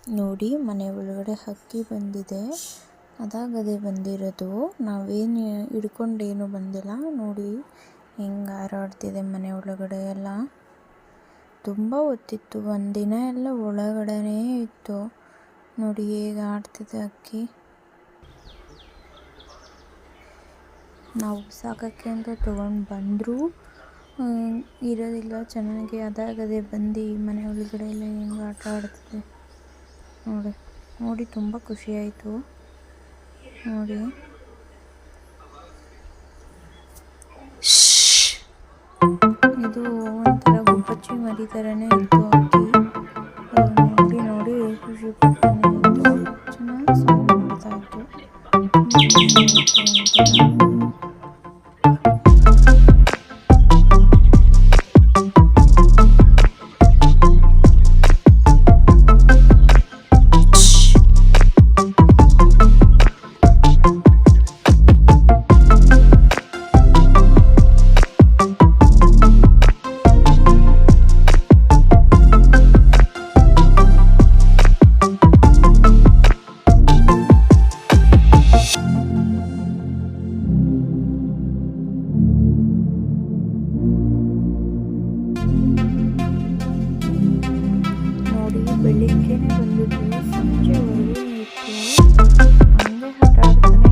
ನೋಡಿ ಮನೆ ಒಳಗಡೆ ಹಕ್ಕಿ ಬಂದಿದೆ, ಅದಾಗದೆ ಬಂದಿರೋದು. ನಾವೇನು ಹಿಡ್ಕೊಂಡೇನು ಬಂದಿಲ್ಲ. ನೋಡಿ ಹೆಂಗೆ ಹಾರಾಡ್ತಿದೆ ಮನೆ ಒಳಗಡೆ ಎಲ್ಲ. ತುಂಬ ಹೊತ್ತಿತ್ತು, ಒಂದಿನ ಎಲ್ಲ ಒಳಗಡೆನೇ ಇತ್ತು. ನೋಡಿ ಹೇಗೆ ಆಡ್ತಿದೆ ಹಕ್ಕಿ. ನಾವು ಸಾಕೋಕ್ಕೆ ಅಂತ ತೊಗೊಂಡು ಬಂದರೂ ಇರೋದಿಲ್ಲ ಚೆನ್ನಾಗಿ. ಅದಾಗದೆ ಬಂದು ಮನೆ ಒಳಗಡೆ ಎಲ್ಲ ಹೆಂಗೆ ಆಟ ಆಡ್ತಿದೆ ನೋಡಿ ತುಂಬ ಖುಷಿಯಾಯಿತು ನೋಡಿ. ಇದು ಒಂಥರ ಗುಬ್ಬಚ್ಚಿ ಮರಿ ಥರನೇ ಇತ್ತು ಹಕ್ಕಿ. ನೋಡಿ ಖುಷಿ ಪಡ್ತಾನೆ ಇತ್ತು, ಚೆನ್ನಾಗಿ ಸೌಂಡ್ ಮಾಡ್ತಾ ಇತ್ತು. ಬೆಳಿಗ್ಗೆನೆ ಬಂದಿದ್ದು ಸಂಜೆವರೆಗೂ ಇತ್ತು, ಹಂಗೆ ಆಟ ಆಡ್ತಾನೆ